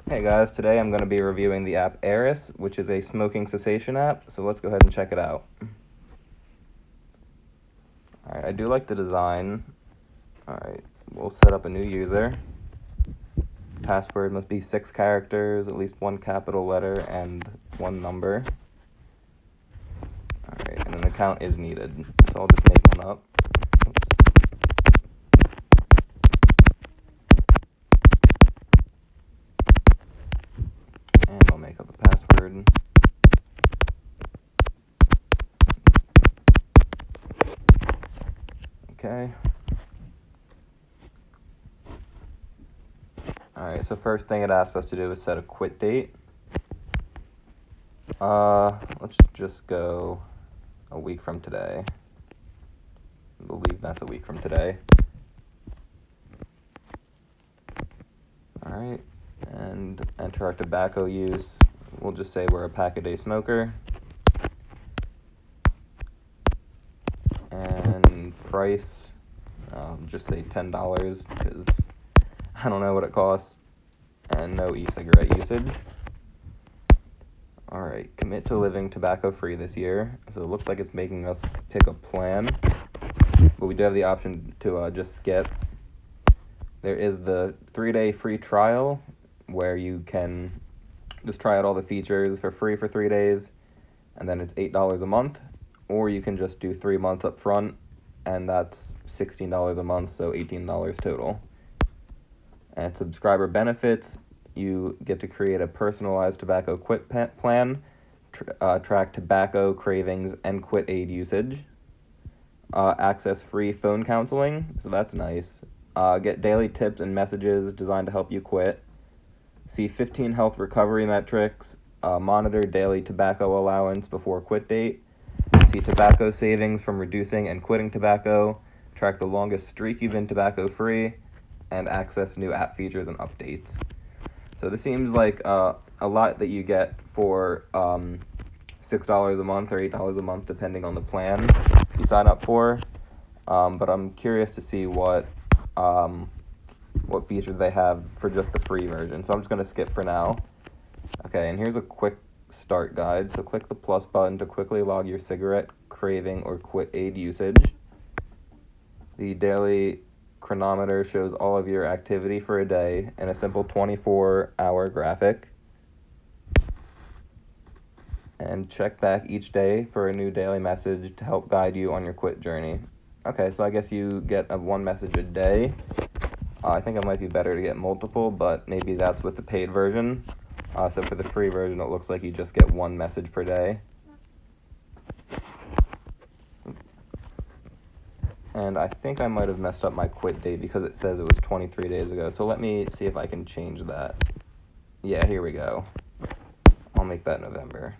Hey guys, today I'm going to be reviewing the app Aeris, which is a smoking cessation app, so let's go ahead and check it out. Alright, I do like the design. Alright, we'll set up a new user. Password must be 6 characters, at least 1 capital letter, and 1 number. Alright, and an account is needed, so I'll just make one up. And I'll make up a password. Okay. Alright, so first thing it asks us to do is set a quit date. Let's just go a week from today. I believe that's a week from today. Alright, and enter our tobacco use. We'll just say we're a pack-a-day smoker. And price, just say $10 because I don't know what it costs. And no e-cigarette usage. Alright, commit to living tobacco-free this year. So it looks like it's making us pick a plan. But we do have the option to just skip. There is the 3-day free trial where you can just try out all the features for free for 3 days, and then it's $8 a month. Or you can just do 3 months up front, and that's $16 a month, so $18 total. And subscriber benefits, you get to create a personalized tobacco quit plan, track tobacco cravings and quit aid usage, access free phone counseling, so that's nice, get daily tips and messages designed to help you quit, see 15 health recovery metrics, monitor daily tobacco allowance before quit date, see tobacco savings from reducing and quitting tobacco, track the longest streak you've been tobacco free, and access new app features and updates. So this seems like a lot that you get for $6 a month or $8 a month, depending on the plan you sign up for. But I'm curious to see what features they have for just the free version. So I'm just going to skip for now. Okay, and here's a quick start guide. So click the plus button to quickly log your cigarette craving or quit aid usage. The daily chronometer shows all of your activity for a day in a simple 24-hour graphic. And check back each day for a new daily message to help guide you on your quit journey. Okay, so I guess you get one message a day. I think it might be better to get multiple, but maybe that's with the paid version. So for the free version, it looks like you just get 1 message per day. And I think I might have messed up my quit date because it says it was 23 days ago. So let me see if I can change that. Yeah, here we go. I'll make that November.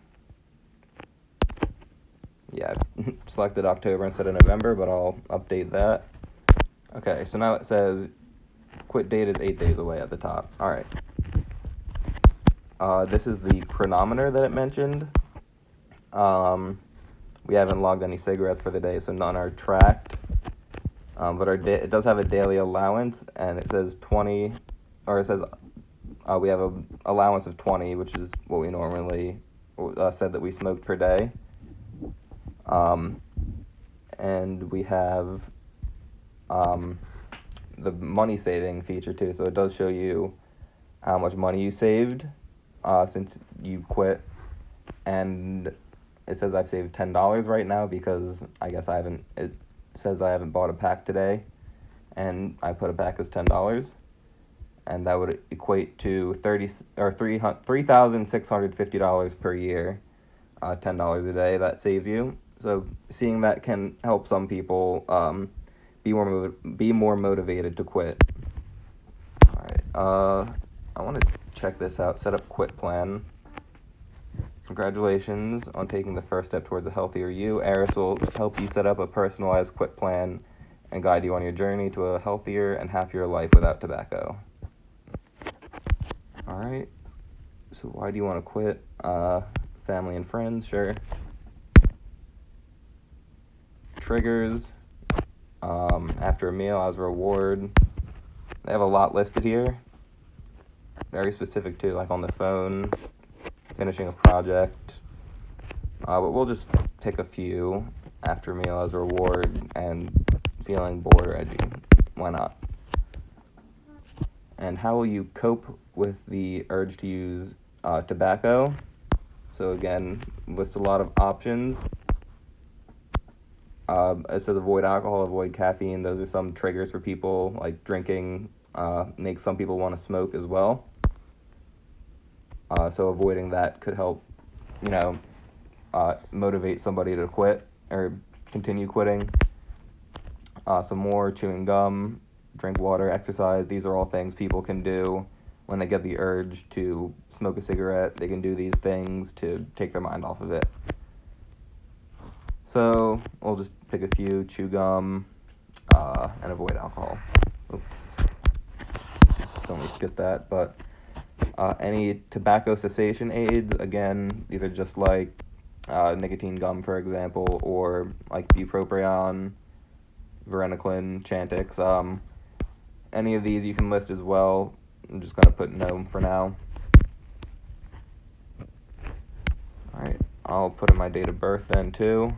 Yeah, I selected October instead of November, but I'll update that. Okay, so now it says quit date is 8 days away at the top. All right. This is the chronometer that it mentioned. We haven't logged any cigarettes for the day, so none are tracked. But it does have a daily allowance, and it says 20, or it says we have an allowance of 20, which is what we normally said that we smoked per day. And we have the money saving feature too, so it does show you how much money you saved since you quit, and it says I've saved $10 right now because I guess it says I haven't bought a pack today, and I put a pack as $10, and that would equate to $3,650 per year, $10 a day that saves you. So seeing that can help some people be more motivated to quit. All right, I want to check this out. Set up quit plan. Congratulations on taking the first step towards a healthier you. Aeris will help you set up a personalized quit plan and guide you on your journey to a healthier and happier life without tobacco. All right. So why do you want to quit? Family and friends, sure. Triggers. After a meal as a reward. They have a lot listed here. very specific too, like on the phone, finishing a project. But we'll just pick a few after meal as a reward and feeling bored or edgy. Why not? And how will you cope with the urge to use tobacco? So again, lists a lot of options. It says avoid alcohol, avoid caffeine. Those are some triggers for people, like drinking makes some people want to smoke as well. So avoiding that could help, motivate somebody to quit or continue quitting. Some more chewing gum, drink water, exercise. These are all things people can do when they get the urge to smoke a cigarette. They can do these things to take their mind off of it. So we'll just pick a few: chew gum, and avoid alcohol. Oops, just let me skip that. But any tobacco cessation aids, again, either just like nicotine gum, for example, or like bupropion, varenicline, Chantix. Any of these you can list as well. I'm just going to put no for now. Alright, I'll put in my date of birth then too.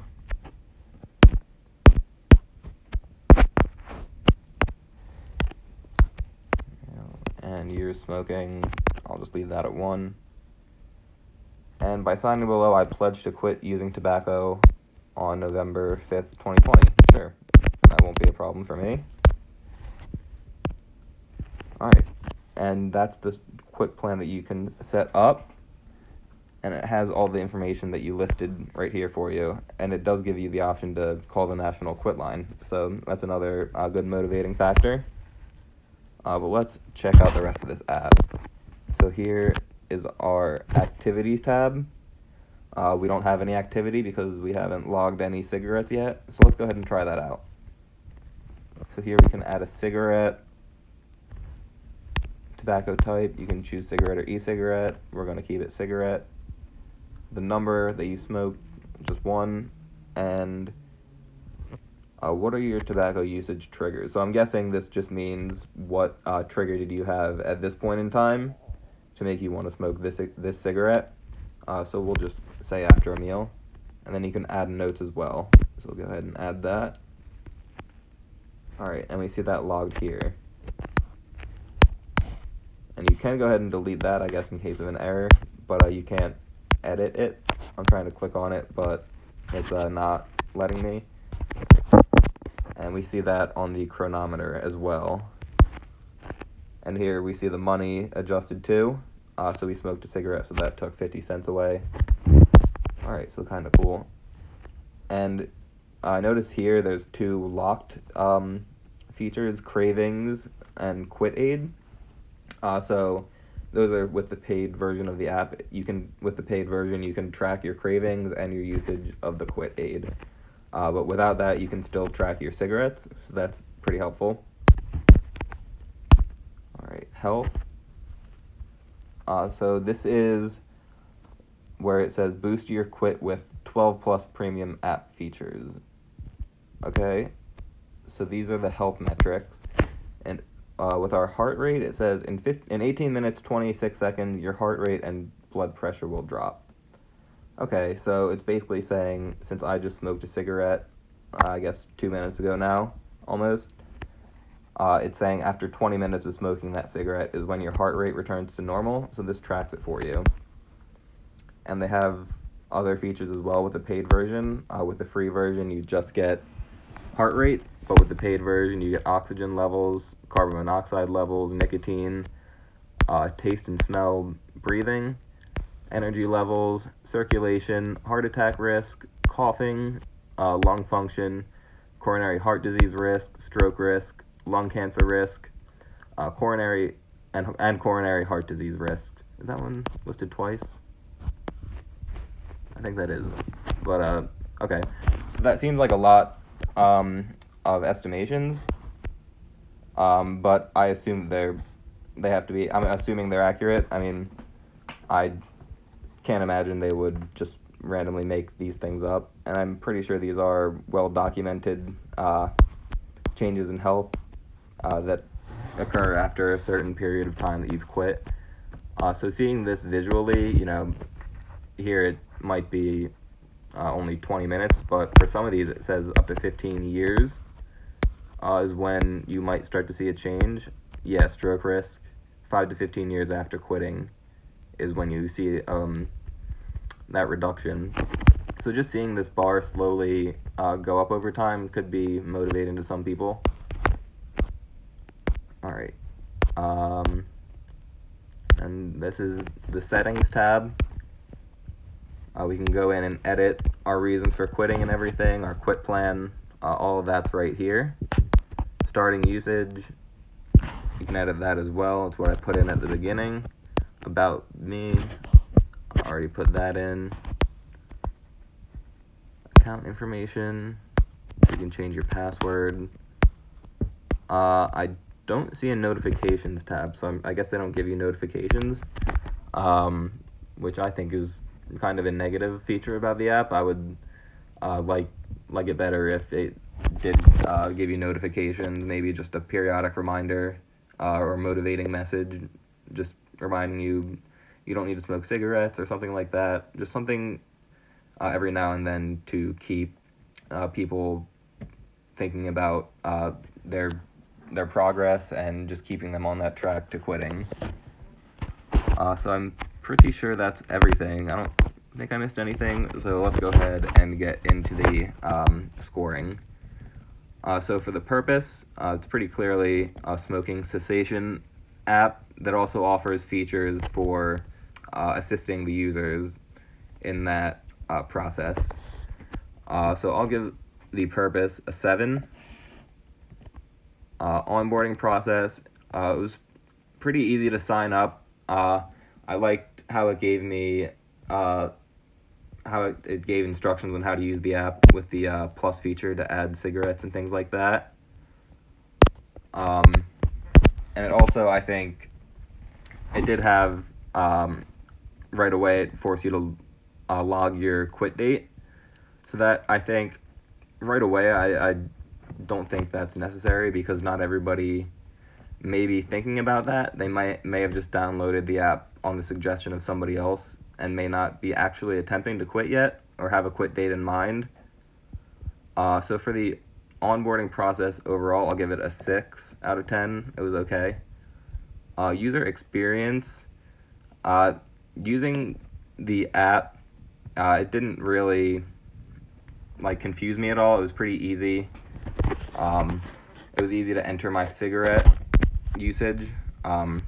And years smoking, I'll just leave that at 1. And by signing below, I pledge to quit using tobacco on November 5th, 2020. Sure, that won't be a problem for me. Alright, and that's the quit plan that you can set up. And it has all the information that you listed right here for you. And it does give you the option to call the National Quit Line. So that's another good motivating factor. But let's check out the rest of this app. So here is our activities tab. We don't have any activity because we haven't logged any cigarettes yet. So let's go ahead and try that out. So here we can add a cigarette. Tobacco type, you can choose cigarette or e-cigarette. We're going to keep it cigarette. The number that you smoked, just 1. And what are your tobacco usage triggers? So I'm guessing this just means what trigger did you have at this point in time to make you want to smoke this cigarette. So we'll just say after a meal. And then you can add notes as well. So we'll go ahead and add that. Alright, and we see that logged here. And you can go ahead and delete that, I guess, in case of an error. But you can't edit it. I'm trying to click on it, but it's not letting me. And we see that on the chronometer as well. And here we see the money adjusted too. So we smoked a cigarette, so that took 50 cents away. Alright, so kind of cool. And notice here there's 2 locked features, cravings and quit aid. So those are with the paid version of the app. With the paid version, you can track your cravings and your usage of the quit aid. But without that, you can still track your cigarettes, so that's pretty helpful. Alright, health. So this is where it says boost your quit with 12 plus premium app features. Okay, so these are the health metrics. And with our heart rate, it says in 18 minutes, 26 seconds, your heart rate and blood pressure will drop. Okay, so it's basically saying, since I just smoked a cigarette, I guess 2 minutes ago now, almost, it's saying after 20 minutes of smoking that cigarette is when your heart rate returns to normal, so this tracks it for you. And they have other features as well with the paid version. With the free version, you just get heart rate, but with the paid version, you get oxygen levels, carbon monoxide levels, nicotine, taste and smell, breathing, energy levels, circulation, heart attack risk, coughing, lung function, coronary heart disease risk, stroke risk, lung cancer risk, coronary and coronary heart disease risk. Is that one listed twice? I think that is. But, okay. So that seems like a lot of estimations. But I assume they have to be, I'm assuming they're accurate. I mean, I can't imagine they would just randomly make these things up. And I'm pretty sure these are well-documented changes in health that occur after a certain period of time that you've quit. So seeing this visually, here it might be only 20 minutes, but for some of these it says up to 15 years is when you might start to see a change. Yeah, stroke risk, 5 to 15 years after quitting is when you see that reduction. So just seeing this bar slowly go up over time could be motivating to some people. All right. And this is the settings tab. We can go in and edit our reasons for quitting and everything, our quit plan, all of that's right here. Starting usage, you can edit that as well. It's what I put in at the beginning. About me, I already put that in. Account information, you can change your password. I don't see a notifications tab, so I guess they don't give you notifications, which I think is kind of a negative feature about the app. I would like it better if it did give you notifications, maybe just a periodic reminder or motivating message, just reminding you don't need to smoke cigarettes or something like that. Just something every now and then to keep people thinking about their progress and just keeping them on that track to quitting. So I'm pretty sure that's everything. I don't think I missed anything, so let's go ahead and get into the scoring. So for the purpose, it's pretty clearly a smoking cessation app that also offers features for assisting the users in that process. So I'll give the purpose a 7. Onboarding process, it was pretty easy to sign up. I liked how it gave me it gave instructions on how to use the app with the plus feature to add cigarettes and things like that. And it also, I think, it did have right away it forced you to log your quit date. So that, I think, right away, I don't think that's necessary because not everybody may be thinking about that. They may have just downloaded the app on the suggestion of somebody else and may not be actually attempting to quit yet or have a quit date in mind. So for the onboarding process overall, I'll give it a 6 out of 10. It was okay. User experience, using the app, it didn't really confuse me at all. It was pretty easy. It was easy to enter my cigarette usage. It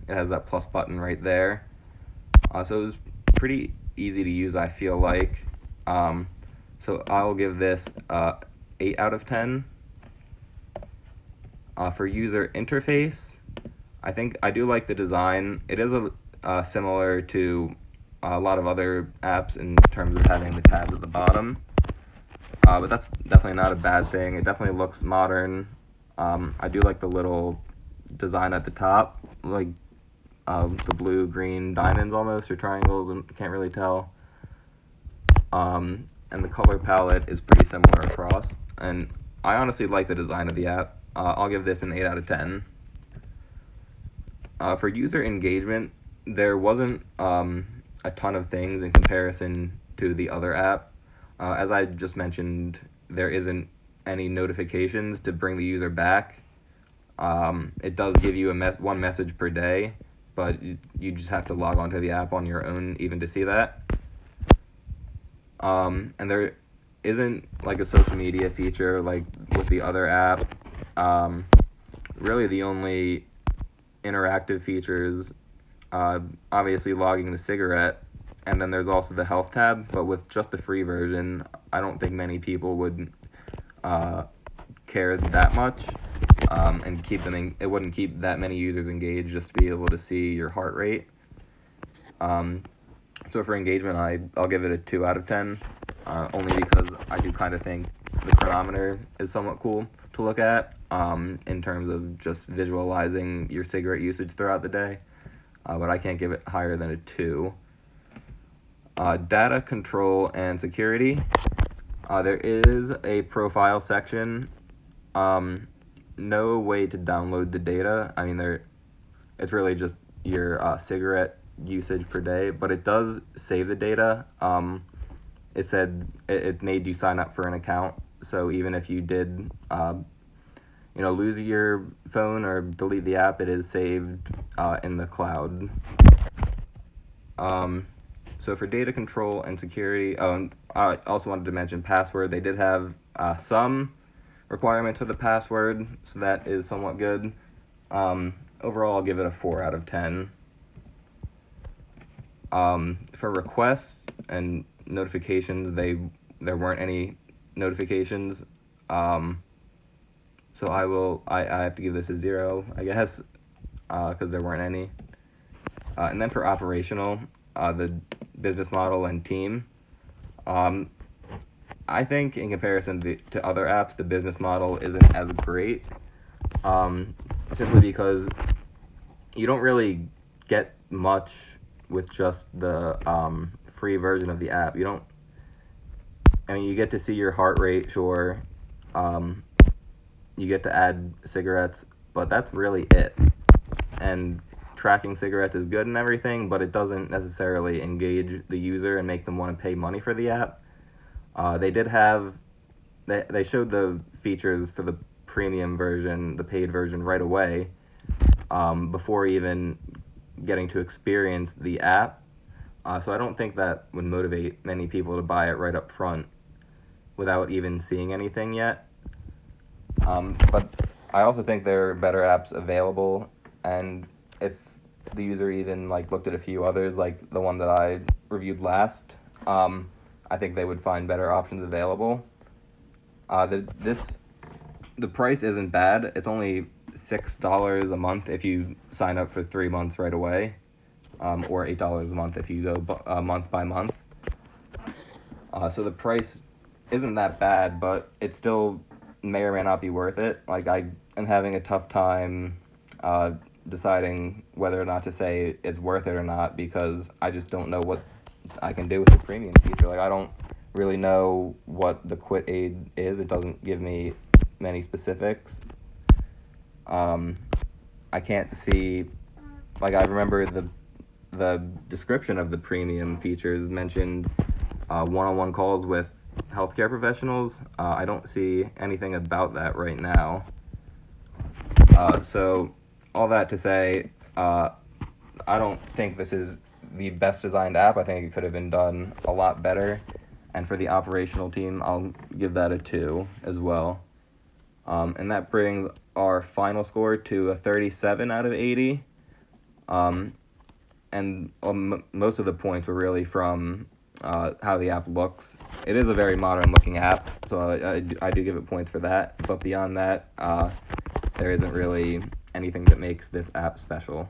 has that plus button right there. So it was pretty easy to use, I feel like. So I'll give this 8 out of 10. For user interface, I think I do like the design. It is similar to a lot of other apps in terms of having the tabs at the bottom. But that's definitely not a bad thing. It definitely looks modern. I do like the little design at the top, like the blue-green diamonds almost, or triangles, and can't really tell. And the color palette is pretty similar across. And I honestly like the design of the app. I'll give this an 8 out of 10. For user engagement, there wasn't a ton of things in comparison to the other app. As I just mentioned, there isn't any notifications to bring the user back. It does give you one message per day, but you just have to log onto the app on your own even to see that. And there isn't a social media feature like with the other app. Really the only interactive features, obviously logging the cigarette, and then there's also the health tab, but with just the free version, I don't think many people would care that much, and it wouldn't keep that many users engaged just to be able to see your heart rate. So for engagement, I'll give it a 2 out of 10, only because I do kind of think the chronometer is somewhat cool to look at, in terms of just visualizing your cigarette usage throughout the day, but I can't give it higher than a 2. Data control and security. There is a profile section. No way to download the data. I mean, it's really just your cigarette usage per day, but it does save the data. It said it made you sign up for an account, so even if you did lose your phone or delete the app, it is saved in the cloud. So for data control and security, and I also wanted to mention password. They did have some requirements for the password, so that is somewhat good. Overall, I'll give it a 4 out of 10. For requests and notifications, there weren't any notifications. So I have to give this a 0, I guess, because there weren't any. And then for operational, the business model and team, I think in comparison to other apps, the business model isn't as great, simply because you don't really get much with just the free version of the app. You get to see your heart rate, sure. You get to add cigarettes, but that's really it. And tracking cigarettes is good and everything, but it doesn't necessarily engage the user and make them want to pay money for the app. They showed the features for the premium version, the paid version, right away, before even getting to experience the app. So I don't think that would motivate many people to buy it right up front without even seeing anything yet. But I also think there are better apps available, and if the user even looked at a few others, like the one that I reviewed last, I think they would find better options available. The price isn't bad. It's only $6 a month if you sign up for 3 months right away, or $8 a month if you go month by month. So the price isn't that bad, but it still may or may not be worth it. I am having a tough time deciding whether or not to say it's worth it or not, because I just don't know what I can do with the premium feature. I don't really know what the quit aid is. It doesn't give me many specifics. I can't see, I remember the description of the premium features mentioned one-on-one calls with healthcare professionals. I don't see anything about that right now. So all that to say, I don't think this is the best designed app. I think it could have been done a lot better. And for the operational team, I'll give that a 2 as well. And that brings our final score to a 37 out of 80. And most of the points were really from how the app looks. It is a very modern looking app, so I do give it points for that. But beyond that, there isn't really anything that makes this app special.